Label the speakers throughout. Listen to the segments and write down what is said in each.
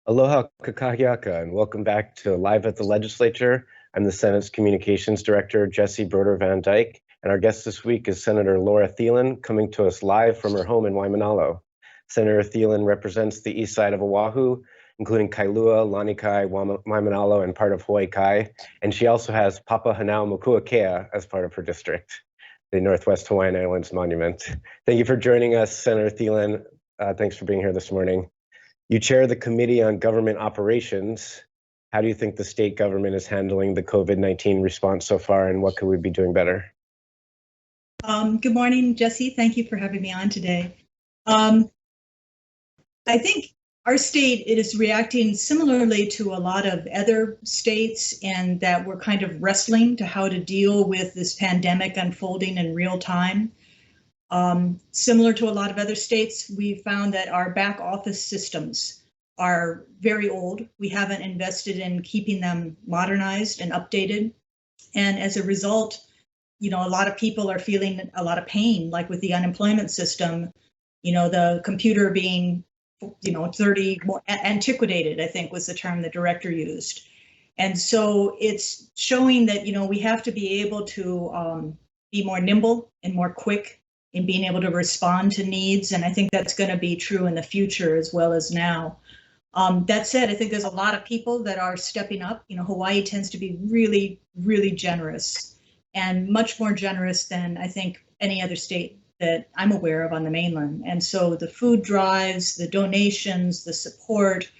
Speaker 1: Aloha kakayaka, and welcome back to Live at the Legislature. I'm the Senate's Communications Director, Jesse Broder Van Dyke, and our guest this week is Senator Laura Thielen, coming to us live from her home in Waimanalo. Senator Thielen represents the east side of Oahu, including Kailua, Lanikai, Waimanalo, and part of Hawaii Kai, and she also has Papahanaumokuakea as part of her district, the Northwest Hawaiian Islands Monument. Thank you for joining us, Senator Thielen. Thanks for being here this morning. You chair the Committee on Government Operations. How do you think the state government is handling the COVID-19 response so far, and what could we be doing better?
Speaker 2: Good morning, Jesse. Thank you for having me on today. I think our state is reacting similarly to a lot of other states, and that we're kind of wrestling to how to deal with this pandemic unfolding in real time. Similar to a lot of other states, we found that our back office systems are very old. We haven't invested in keeping them modernized and updated. And as a result, a lot of people are feeling a lot of pain, like with the unemployment system, the computer being, 30 more antiquated, I think was the term the director used. And so it's showing that, we have to be able to be more nimble and more quick in being able to respond to needs. And I think that's going to be true in the future as well as now. That said, I think there's a lot of people that are stepping up. Hawaii tends to be really, really generous, and much more generous than I think any other state that I'm aware of on the mainland. And so the food drives, the donations, the support,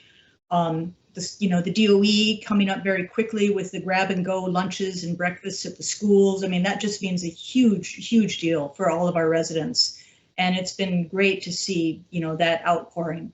Speaker 2: the DOE coming up very quickly with the grab and go lunches and breakfasts at the schools. I mean, that just means a huge, huge deal for all of our residents. And it's been great to see, that outpouring.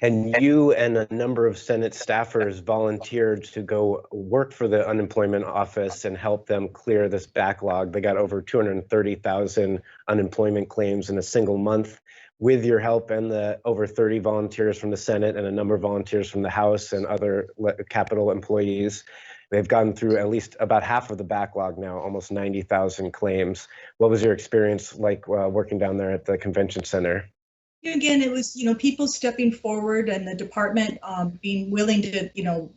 Speaker 1: And you and a number of Senate staffers volunteered to go work for the unemployment office and help them clear this backlog. They got over 230,000 unemployment claims in a single month. With your help and the over 30 volunteers from the Senate and a number of volunteers from the House and other Capitol employees, they've gotten through at least about half of the backlog now, almost 90,000 claims. What was your experience like working down there at the convention center?
Speaker 2: Again, it was, people stepping forward and the department being willing to,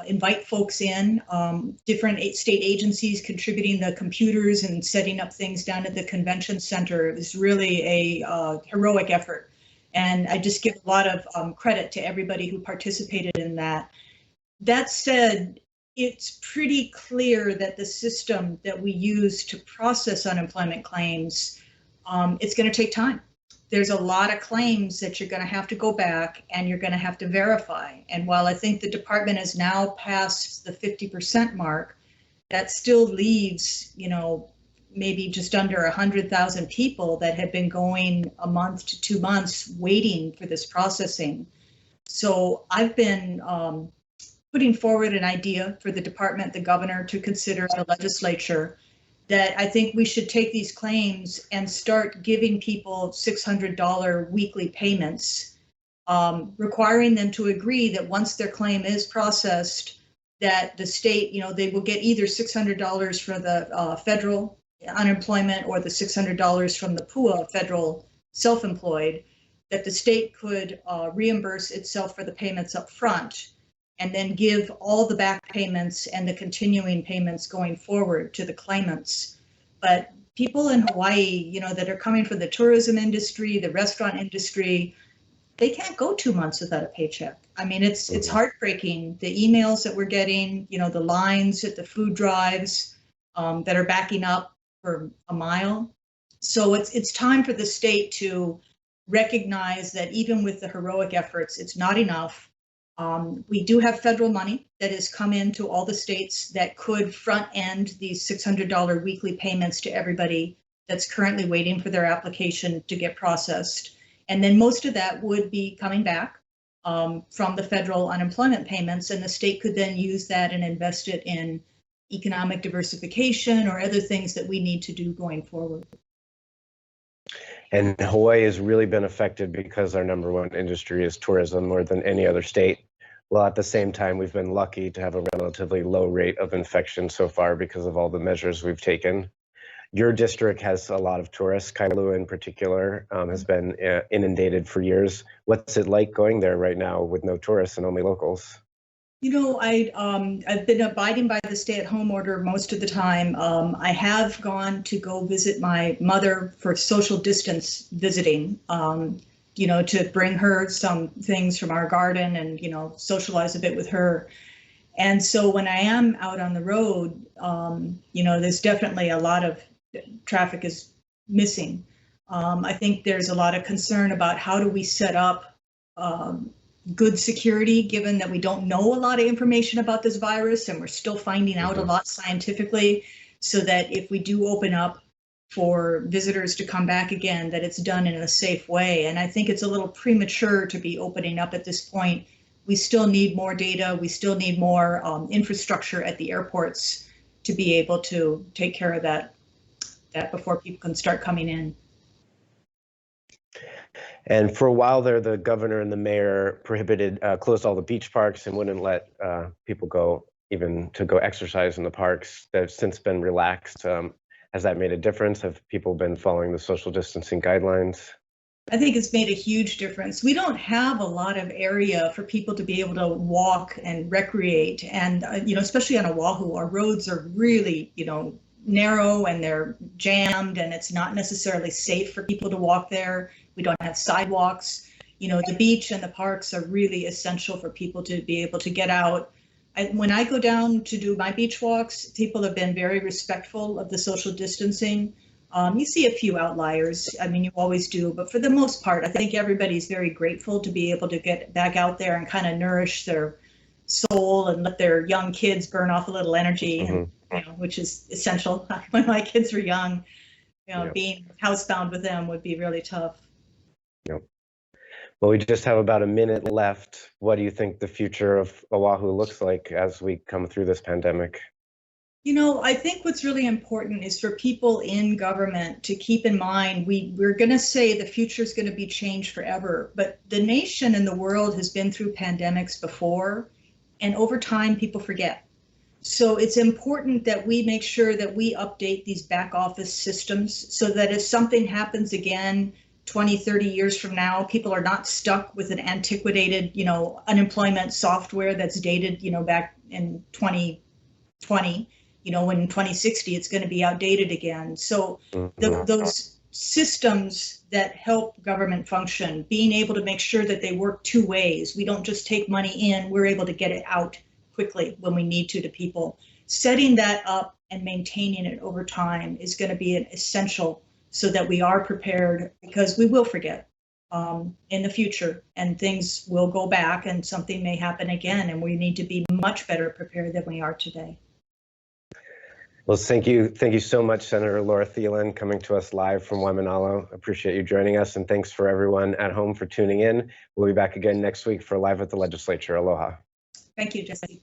Speaker 2: invite folks in, different state agencies contributing the computers and setting up things down at the convention center. It was really a heroic effort. And I just give a lot of credit to everybody who participated in that. That said, it's pretty clear that the system that we use to process unemployment claims, it's going to take time. There's a lot of claims that you're going to have to go back and you're going to have to verify. And while I think the department has now passed the 50% mark, that still leaves, maybe just under 100,000 people that have been going a month to 2 months waiting for this processing. So I've been putting forward an idea for the department, the governor to consider, the legislature, that I think we should take these claims and start giving people $600 weekly payments, requiring them to agree that once their claim is processed, that the state, they will get either $600 for the federal unemployment or the $600 from the PUA, federal self-employed, that the state could reimburse itself for the payments up front, and then give all the back payments and the continuing payments going forward to the claimants. But people in Hawaii, that are coming from the tourism industry, the restaurant industry, they can't go 2 months without a paycheck. I mean, it's heartbreaking. The emails that we're getting, the lines at the food drives that are backing up for a mile. So it's time for the state to recognize that even with the heroic efforts, it's not enough. We do have federal money that has come into all the states that could front end these $600 weekly payments to everybody that's currently waiting for their application to get processed. And then most of that would be coming back from the federal unemployment payments, and the state could then use that and invest it in economic diversification or other things that we need to do going forward.
Speaker 1: And Hawaii has really been affected because our number one industry is tourism more than any other state. Well, at the same time, we've been lucky to have a relatively low rate of infection so far because of all the measures we've taken. Your district has a lot of tourists. Kailua in particular has been inundated for years. What's it like going there right now with no tourists and only locals?
Speaker 2: You know, I've been abiding by the stay-at-home order most of the time. I have gone to go visit my mother for social distance visiting, you know, to bring her some things from our garden and, you know, socialize a bit with her. And so when I am out on the road, you know, there's definitely a lot of traffic is missing. I think there's a lot of concern about how do we set up good security, given that we don't know a lot of information about this virus and we're still finding out a lot scientifically, so that if we do open up for visitors to come back again, that it's done in a safe way. And I think it's a little premature to be opening up at this point. We still need more data. We still need more infrastructure at the airports to be able to take care of that before people can start coming in.
Speaker 1: And for a while there, the governor and the mayor closed all the beach parks and wouldn't let people go even to go exercise in the parks. They've since been relaxed. Has that made a difference? Have people been following the social distancing guidelines?
Speaker 2: I think it's made a huge difference. We don't have a lot of area for people to be able to walk and recreate. And, you know, especially on Oahu, our roads are really, you know, narrow and they're jammed, and it's not necessarily safe for people to walk there. We don't have sidewalks. You know, the beach and the parks are really essential for people to be able to get out. When I go down to do my beach walks, people have been very respectful of the social distancing. You see a few outliers. I mean, you always do, but for the most part, I think everybody's very grateful to be able to get back out there and kind of nourish their soul and let their young kids burn off a little energy, and, you know, which is essential. When my kids were young, you know, being housebound with them would be really tough.
Speaker 1: Yep. Well, we just have about a minute left. What do you think the future of Oahu looks like as we come through this pandemic?
Speaker 2: You know, I think what's really important is for people in government to keep in mind, we're going to say the future is going to be changed forever, but the nation and the world has been through pandemics before, and over time people forget. So it's important that we make sure that we update these back office systems so that if something happens again 20, 30 years from now, people are not stuck with an antiquated, you know, unemployment software that's dated, you know, back in 2020. You know, when in 2060, it's going to be outdated again. So those systems that help government function, being able to make sure that they work two ways. We don't just take money in, we're able to get it out quickly when we need to people. Setting that up and maintaining it over time is going to be an essential so that we are prepared, because we will forget in the future and things will go back and something may happen again, and we need to be much better prepared than we are today.
Speaker 1: Well, thank you so much, Senator Laura Thielen, coming to us live from Waimanalo. Appreciate you joining us, and thanks for everyone at home for tuning in. We'll be back again next week for Live at the Legislature. Aloha.
Speaker 2: Thank you, Jesse.